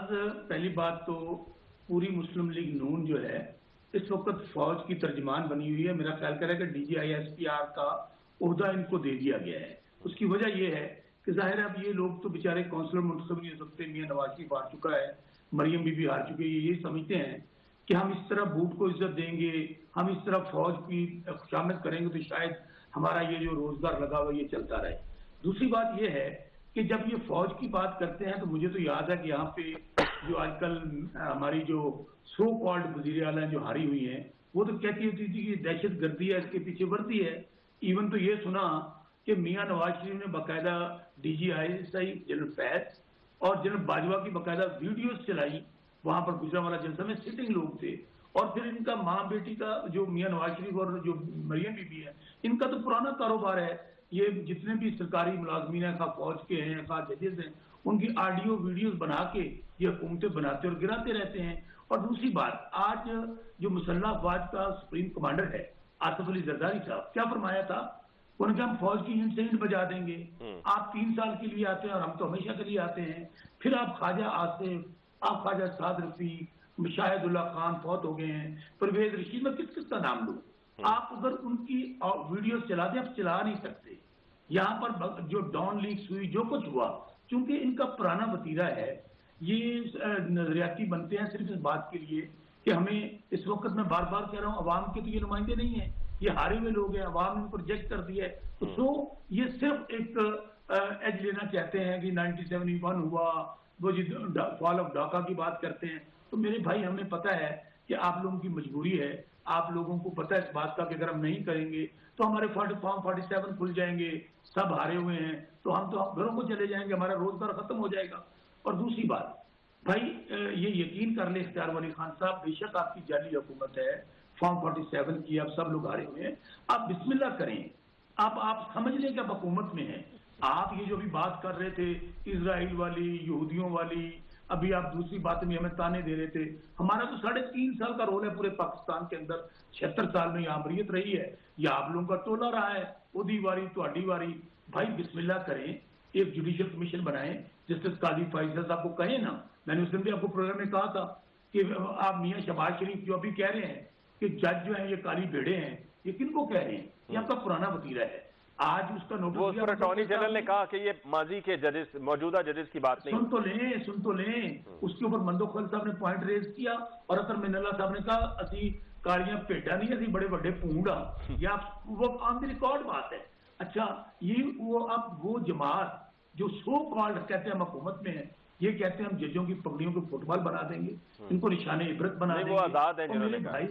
मुमताज, पहली बात तो पूरी मुस्लिम लीग नून जो है इस वक्त फौज की तर्जमान बनी हुई है। मेरा ख्याल कर रहा है कि DGI-SPR का ओहदा इनको दे दिया गया है। उसकी वजह यह है कि जाहिर है अब ये लोग तो बेचारे काउंसलर मुंतखब नहीं हो सकते। मियां नवाज शरीफ हार चुका है, मरियम बीबी हार चुकी है। ये समझते हैं कि हम इस तरह बूट को इज्जत देंगे, हम इस तरह फौज की खुशामद करेंगे तो शायद हमारा ये जो रोजगार लगा हुआ ये चलता रहे। दूसरी बात यह है कि जब ये फौज की बात करते हैं तो मुझे तो याद है कि यहाँ पे जो आजकल हमारी जो सो कॉल्ड वजीर आला जो हारी हुई हैं वो तो कहती होती थी कि दहशत गर्दी है, इसके पीछे वर्दी है। इवन तो ये सुना कि मियां नवाज शरीफ ने बाकायदा DGI जनरल फैज और जनरल बाजवा की बाकायदा वीडियोस चलाई, वहां पर गुजरांवाला जलसा में सिटिंग लोग थे। और फिर इनका माँ बेटी का जो मियां नवाज शरीफ और जो मरियम बीबी है, इनका तो पुराना कारोबार है। ये जितने भी सरकारी मुलाजमीन हैं, खा फौज के हैं, खा जजेस हैं, उनकी ऑडियो वीडियोस बना के ये हुकूमतें बनाते और गिराते रहते हैं। और दूसरी बात, आज जो मुसल्लह अफवाज का सुप्रीम कमांडर है आसिफ अली जरदारी साहब, क्या फरमाया था? उनके हम फौज की ईंट से ईंट बजा देंगे। आप 3 साल के लिए आते हैं और हम तो हमेशा के लिए आते हैं। फिर आप ख्वाजा आसिफ, आप ख्वाजा साद रफी, शाहिदुल्लाह खान फौत हो गए हैं, परवेज रशीद, में किस किस का नाम लूं? आप उधर उनकी वीडियो चला दें, आप चला नहीं सकते। यहाँ पर जो डॉन लीक्स हुई, जो कुछ हुआ, चूंकि इनका पुराना वतीरा है, ये नजरियाती बनते हैं सिर्फ इस बात के लिए कि हमें इस वक्त मैं बार बार कह रहा हूँ अवाम के तो ये नुमाइंदे नहीं है, ये हारे हुए लोग हैं, अवाम ने इनको रिजेक्ट कर दिया है। तो ये सिर्फ एक एज लेना चाहते हैं कि 1971 हुआ, वो जी फॉल ऑफ ढाका की बात करते हैं। तो मेरे भाई, हमें पता है कि आप लोगों की मजबूरी है, आप लोगों को पता है इस बात का कि अगर हम नहीं करेंगे तो हमारे फॉर्म 47 खुल जाएंगे, सब हारे हुए हैं, तो हम तो घरों को चले जाएंगे, हमारा रोजगार खत्म हो जाएगा। और दूसरी बात भाई, ये यकीन कर ले इख्तियार वली खान साहब, बेशक आपकी जाली हुकूमत है, फॉर्म 47 की, आप सब लोग हारे हुए हैं, आप बिस्मिल्लाह करें। आप समझ लें कि आप हुकूमत में हैं। आप ये जो भी बात कर रहे थे इजराइल वाली, यहूदियों वाली, अभी आप दूसरी बात में हमें ताने दे रहे थे। हमारा तो 3.5 साल का रोल है पूरे पाकिस्तान के अंदर, 76 साल में आमरीत रही है, या आप लोगों का टोला रहा है, ओदी वारी तो वारी। भाई बिस्मिल्लाह करें, एक जुडिशियल कमीशन बनाएं, जस्टिस काजी फैसल साहब को कहें ना। मैंने उस दिन भी आपको प्रोग्राम में कहा था कि आप मियां शहबाज शरीफ जो अभी कह रहे हैं कि जज जो है ये काली भेड़े हैं, ये किनको कह रहे हैं? ये आपका पुराना वतीरा है। आज उसका नोटिस वो पर अटॉर्नी जनरल ने कहा कि ये माजी के जजेस, मौजूदा जजेस की बात नहीं। सुन तो लें। उसके ऊपर मंदोखल साहब ने पॉइंट रेज किया और असर मिनल्ला साहब ने कहा असी कालियां भेडा नहीं, असी बड़े बड़े पूंड आ। या वो ऑन द रिकॉर्ड बात है। अच्छा, ये वो अब वो जमात जो सो कॉल्ड कहते हैं हम हुकूमत में है, ये कहते हैं हम जजों की पगड़ियों को फुटबॉल बना देंगे, इनको निशाने इबरत बना देंगे। वो आजाद है, मेरे भाई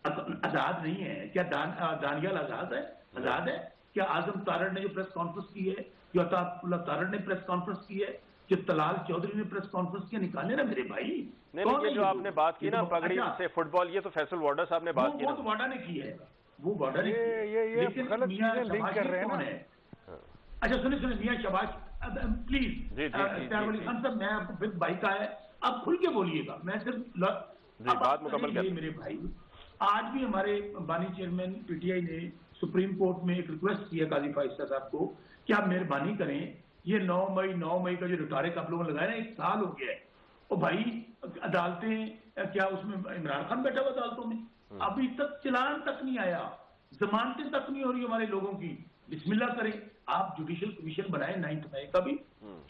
आजाद नहीं है क्या? दानियाल आजाद है? आजाद है क्या? आजम तारड़ ने जो प्रेस कॉन्फ्रेंस की है, जो अताउल्लाह तारड़ ने प्रेस कॉन्फ्रेंस की है, जो तलाल चौधरी ने प्रेस कॉन्फ्रेंस की, निकाले ना मेरे भाई। नहीं, ये जो आपने बात की ना पगड़ी से फुटबॉल, ये तो फैसल वाडा साहब ने बात की। वो तो वाडा ने की है, वो वाडा ने लेकिन मियां शहबाज कर रहे हैं कौन है? अच्छा सुनिए मियां शहबाज, प्लीज इख्तियार वली खान साहब, मैं आपको फिर भाई का है, आप खुल के बोलिएगा, मैं सिर्फ बात मुकम्मल कर। मेरे भाई, आज भी हमारे बानी चेयरमैन PTI ने सुप्रीम कोर्ट में एक रिक्वेस्ट किया काजी फैसल साहब को कि आप मेहरबानी करें, ये 9 मई का जो रिटारिक आप लोगों ने लगाया ना, 1 साल हो गया है। और भाई अदालतें क्या, उसमें इमरान खान बैठा हुआ अदालतों में, अभी तक चलान तक नहीं आया, जमानतें तक नहीं हो रही हमारे लोगों की। बिस्मिल्लाह करें, आप जुडिशियल कमीशन बनाए 9 मई का भी,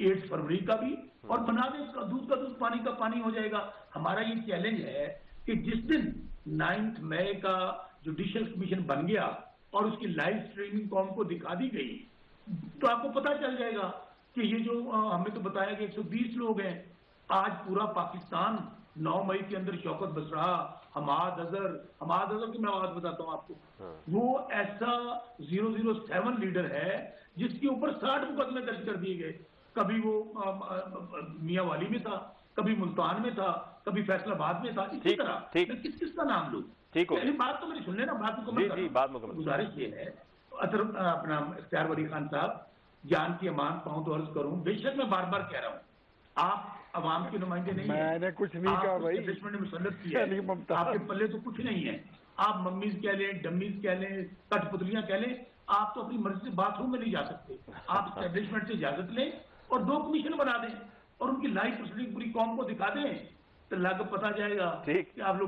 8 फरवरी का भी, और बना दें, दूध का दूध पानी का पानी हो जाएगा। हमारा ये चैलेंज है कि जिस दिन 9 मई का जुडिशियल कमीशन बन गया और उसकी लाइव स्ट्रीमिंग कौम को दिखा दी गई, तो आपको पता चल जाएगा कि ये जो हमें तो बताया कि 120 लोग हैं। आज पूरा पाकिस्तान 9 मई के अंदर शौकत बसरा, हमाद अजहर की मैं बात बताता हूँ आपको, वो ऐसा 007 लीडर है जिसके ऊपर 60 मुकदमे दर्ज कर दिए गए। कभी वो मियां वाली में था, कभी मुल्तान में था, कभी फैसलाबाद में था। इसी तरह मैं किस का नाम लूं? ठीक हो, बात तो मेरी सुन लेना, बात मुकम्मल। गुजारिश ये है अपना इख्तियार वली खान साहब, जान की अमान पाऊं तो अर्ज करूं, बेशक मैं बार बार कह रहा हूं, आप अवाम के नुमाइंदे नहीं है। मैंने कुछ नहीं कहा भाई, ने मुसल्लत किया है, आपके पल्ले तो कुछ नहीं है। आप मम्मीज कह लें, डम्मीज कह लें, कठपुतलियां कह लें, आप तो अपनी मर्जी से बाथरूम में नहीं जा सकते। आप एस्टेब्लिशमेंट से इजाजत लें और 2 कमीशन बना दें। اور ان کی लाइव प्रोसीडिंग पूरी कौम को दिखा दें तो लाग पता जाएगा ठीक। कि आप लोग